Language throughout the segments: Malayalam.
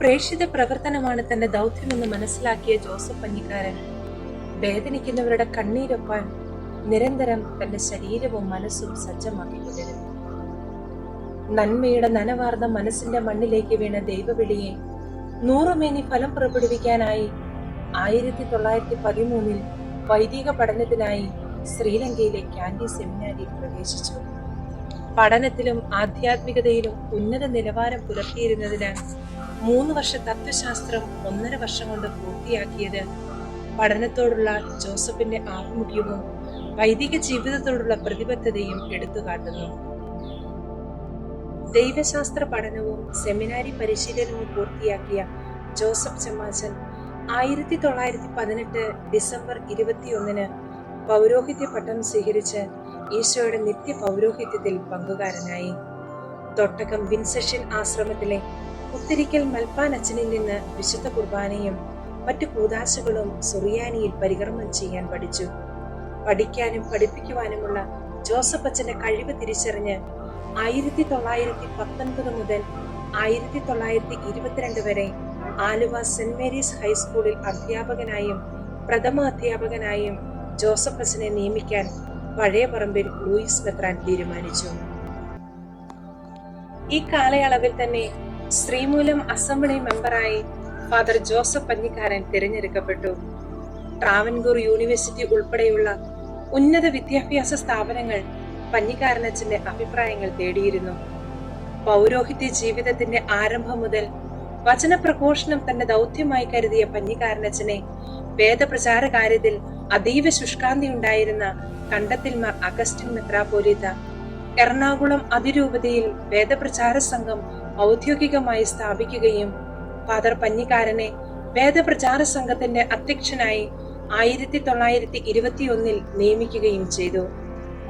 പ്രേക്ഷിത പ്രവർത്തനമാണ് തന്റെ ദൗത്യമെന്ന് മനസ്സിലാക്കിയ ജോസഫ് പഞ്ഞിക്കാരൻ വേദനിക്കുന്നവരുടെ കണ്ണീരൊപ്പാൻ നിരന്തരം തന്റെ ശരീരവും മനസ്സും സജ്ജമാക്കിക്കൊണ്ടിരുന്നു. നന്മയുടെ നനവാർന്ന മനസ്സിന്റെ മണ്ണിലേക്ക് വീണ ദൈവവിളിയെ നൂറുമേനി ഫലം പുറപ്പെടുവിക്കാനായി 1913 വൈദിക പഠനത്തിനായി ശ്രീലങ്കയിലെ കാൻഡി സെമിനാരിയിൽ പ്രവേശിച്ചു. പഠനത്തിലും ആധ്യാത്മികതയിലും ഉന്നത നിലവാരം പുലർത്തിയിരുന്നതിനാൽ 3 വർഷ തത്വശാസ്ത്രം 1.5 വർഷം കൊണ്ട് പൂർത്തിയാക്കിയത് പഠനത്തോടുള്ള ജോസഫിന്റെ ആഭിമുഖ്യവും വൈദിക ജീവിതത്തോടുള്ള പ്രതിബദ്ധതയും എടുത്തുകാട്ടുന്നു. ദൈവശാസ്ത്ര പഠനവും സെമിനാരി പരിശീലനവും പൂർത്തിയാക്കിയ ജോസഫ് ചമ്മാച്ചൻ 1918 ഡിസംബർ 21 പൗരോഹിത്യ പട്ടം സ്വീകരിച്ച് ഈശോയുടെ നിത്യ പൗരോഹിത്യത്തിൽ പങ്കുകാരനായി. തൊട്ടകം വിൻസെഷൻ ആശ്രമത്തിലെ കുത്തിരിക്കൽ മൽപ്പാൻ അച്ഛനിൽ നിന്ന് വിശുദ്ധ കുർബാനയും മറ്റു കൂദാശകളും സുറിയാനിയിൽ പരികർമ്മം ചെയ്യാൻ പഠിച്ചു. പഠിക്കാനും പഠിപ്പിക്കുവാനുമുള്ള ജോസഫ് അച്ഛന്റെ കഴിവ് തിരിച്ചറിഞ്ഞ് 1919 മുതൽ 1922 വരെ ആലുവ സെന്റ് മേരീസ് ഹൈസ്കൂളിൽ അധ്യാപകനായും പ്രഥമ അധ്യാപകനായും ജോസഫ് അച്ഛനെ നിയമിക്കാൻ പഴയ പറമ്പിൽ ലൂയിസ് മെത്രാൻ തീരുമാനിച്ചു. ഈ കാലയളവിൽ തന്നെ ശ്രീമൂലം അസംബ്ലി മെമ്പറായി ഫാദർ ജോസഫ് പഞ്ഞിക്കാരൻ തിരഞ്ഞെടുക്കപ്പെട്ടു. ട്രാവൻകൂർ യൂണിവേഴ്സിറ്റി ഉൾപ്പെടെയുള്ള ഉന്നത വിദ്യാഭ്യാസ സ്ഥാപനങ്ങൾ പഞ്ഞിക്കാരനച്ഛന്റെ അഭിപ്രായങ്ങൾ തേടിയിരുന്നു. പൗരോഹിത്യ ജീവിതത്തിന്റെ ആരംഭം മുതൽ വചനപ്രഘോഷണം തന്റെ ദൗത്യമായി കരുതിയ പഞ്ഞിക്കാരനച്ഛനെ വേദപ്രചാര കാര്യത്തിൽ അതീവ ശുഷ്കാന്തി ഉണ്ടായിരുന്ന കണ്ടത്തിൽ മാർ അഗസ്റ്റിൻ മെത്രാപ്പോലീത്ത എറണാകുളം അതിരൂപതയിൽ വേദപ്രചാര സംഘം ഔദ്യോഗികമായി സ്ഥാപിക്കുകയും ഫാദർ പഞ്ഞിക്കാരനെ വേദപ്രചാര സംഘത്തിന്റെ അധ്യക്ഷനായി 1921 നിയമിക്കുകയും ചെയ്തു.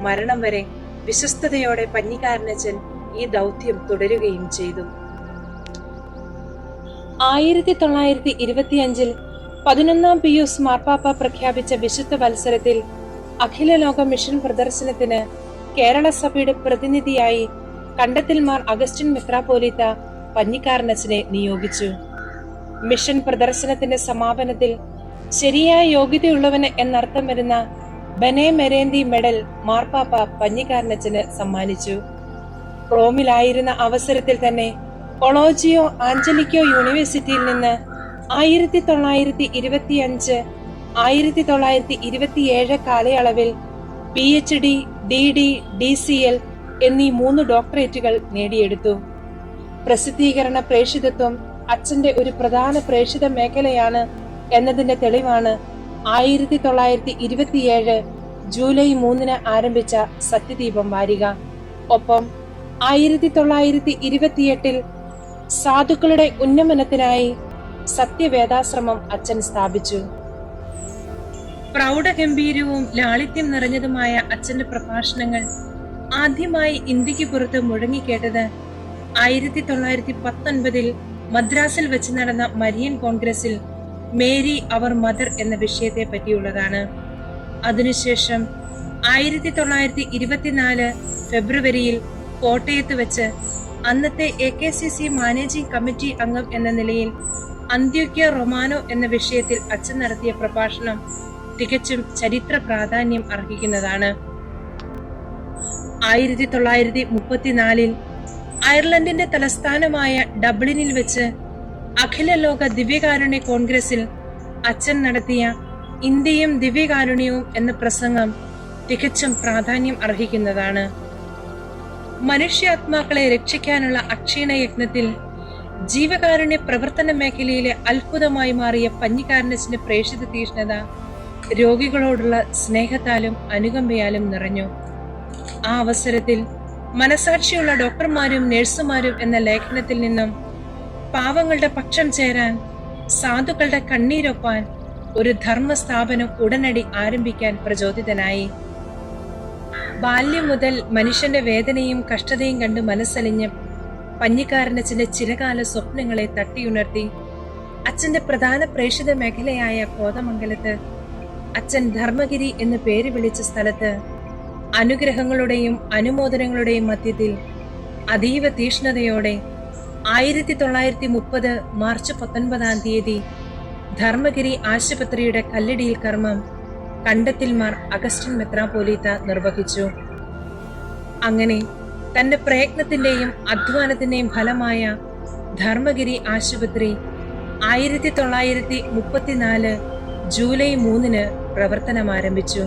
മരണം വരെ വിശ്വസ്തയോടെ പഞ്ഞിക്കാരനച്ഛൻ ഈ ദൗത്യം തുടരുകയും ചെയ്തു. 1925 11-ാം പിയൂസ് മാർപ്പാപ്പ പ്രഖ്യാപിച്ച വിശുദ്ധ വത്സരത്തിൽ അഖില ലോക മിഷൻ പ്രദർശനത്തിന് കേരള സഭയുടെ പ്രതിനിധിയായി കണ്ടത്തിൽ മാർ അഗസ്റ്റിൻ മെത്രാപ്പോലീത്ത പഞ്ഞിക്കാരനച്ഛനെ നിയോഗിച്ചു. മിഷൻ പ്രദർശനത്തിന്റെ സമാപനത്തിൽ ശരിയായ യോഗ്യതയുള്ളവന് എന്നർത്ഥം വരുന്ന ബനെ മെരേന്തി മെഡൽ മാർപ്പാപ്പ പഞ്ഞിക്കാരനച്ഛന് സമ്മാനിച്ചു. റോമിലായിരുന്ന അവസരത്തിൽ തന്നെ കൊളോജിയോ ആഞ്ചലിക്കോ യൂണിവേഴ്സിറ്റിയിൽ നിന്ന് 1925 1927 കാലയളവിൽ PhD, DD, DCL എന്നീ 3 ഡോക്ടറേറ്റുകൾ നേടിയെടുത്തു. പ്രസിദ്ധീകരണ പ്രേഷിതത്വം അച്ഛന്റെ ഒരു പ്രധാന പ്രേഷിത മേഖലയാണ് എന്നതിന്റെ തെളിവാണ് 1927 ജൂലൈ 3 ആരംഭിച്ച സത്യദീപം വാരിക. ഒപ്പം 1928 സാധുക്കളുടെ ഉന്നമനത്തിനായി സത്യവേദാശ്രമം അച്ഛൻ സ്ഥാപിച്ചു. പ്രൗഢഗംഭീരവും ലാളിത്യം നിറഞ്ഞതുമായ അച്ഛന്റെ പ്രഭാഷണങ്ങൾ ആദ്യമായി ഇന്ത്യക്ക് പുറത്ത് മുഴങ്ങിക്കേട്ടത് 1919 മദ്രാസിൽ വെച്ച് നടന്ന മരിയൻ കോൺഗ്രസിൽ മേരി അവർ മദർ എന്ന വിഷയത്തെ പറ്റിയുള്ളതാണ്. അതിനുശേഷം 1924 ഫെബ്രുവരിയിൽ കോട്ടയത്ത് വെച്ച് അന്നത്തെ AKCC മാനേജിംഗ് കമ്മിറ്റി അംഗം എന്ന നിലയിൽ അന്ത്യോക്യ റൊമാനോ എന്ന വിഷയത്തിൽ അച്ഛൻ നടത്തിയ പ്രഭാഷണം തികച്ചും ചരിത്ര പ്രാധാന്യം അർഹിക്കുന്നതാണ്. 1934 അയർലൻഡിന്റെ തലസ്ഥാനമായ ഡബ്ലിനിൽ വെച്ച് അഖില ലോക ദിവ്യകാരുണ്യ കോൺഗ്രസിൽ അച്ഛൻ നടത്തിയ ഇന്ത്യയും ദിവ്യകാരുണ്യവും എന്ന പ്രസംഗം തികച്ചും പ്രാധാന്യം അർഹിക്കുന്നതാണ്. മനുഷ്യാത്മാക്കളെ രക്ഷിക്കാനുള്ള അക്ഷീണ യജ്ഞത്തിൽ ജീവകാരുണ്യ പ്രവർത്തന മേഖലയിലെ അത്ഭുതമായി മാറിയ പഞ്ഞിക്കാരനച്ഛന്റെ പ്രേഷിത തീഷ്ണത രോഗികളോടുള്ള സ്നേഹത്താലും അനുകമ്പയാലും നിറഞ്ഞു. ആ അവസരത്തിൽ മനസാക്ഷിയുള്ള ഡോക്ടർമാരും നഴ്സുമാരും എന്ന ലേഖനത്തിൽ നിന്നും പാവങ്ങളുടെ പക്ഷം ചേരാൻ, സാധുക്കളുടെ കണ്ണീരൊപ്പാൻ ഒരു ധർമ്മ സ്ഥാപനം ഉടനടി ആരംഭിക്കാൻ പ്രചോദിതനായി. ബാല്യം മുതൽ മനുഷ്യന്റെ വേദനയും കഷ്ടതയും കണ്ട് മനസ്സലിഞ്ഞ് പഞ്ഞിക്കാരനച്ഛന്റെ ചിരകാല സ്വപ്നങ്ങളെ തട്ടിയുണർത്തി അച്ഛന്റെ പ്രധാന പ്രേഷിത മേഖലയായ കോതമംഗലത്ത് അച്ഛൻ ധർമ്മഗിരി എന്ന് പേര് വിളിച്ച സ്ഥലത്ത് അനുഗ്രഹങ്ങളുടെയും അനുമോദനങ്ങളുടെയും മധ്യത്തിൽ അതീവ തീഷ്ണതയോടെ 1930 മാർച്ച് 19 ധർമ്മഗിരി ആശുപത്രിയുടെ കല്ലടിയിൽ കർമ്മം കണ്ടത്തിൽ മാർ അഗസ്റ്റിൻ മെത്രാപ്പോലീത്ത നിർവഹിച്ചു. അങ്ങനെ തന്റെ പ്രയത്നത്തിന്റെയും അധ്വാനത്തിന്റെയും ഫലമായ ധർമ്മഗിരി ആശുപത്രി 1934 ജൂലൈ 3 പ്രവർത്തനം ആരംഭിച്ചു.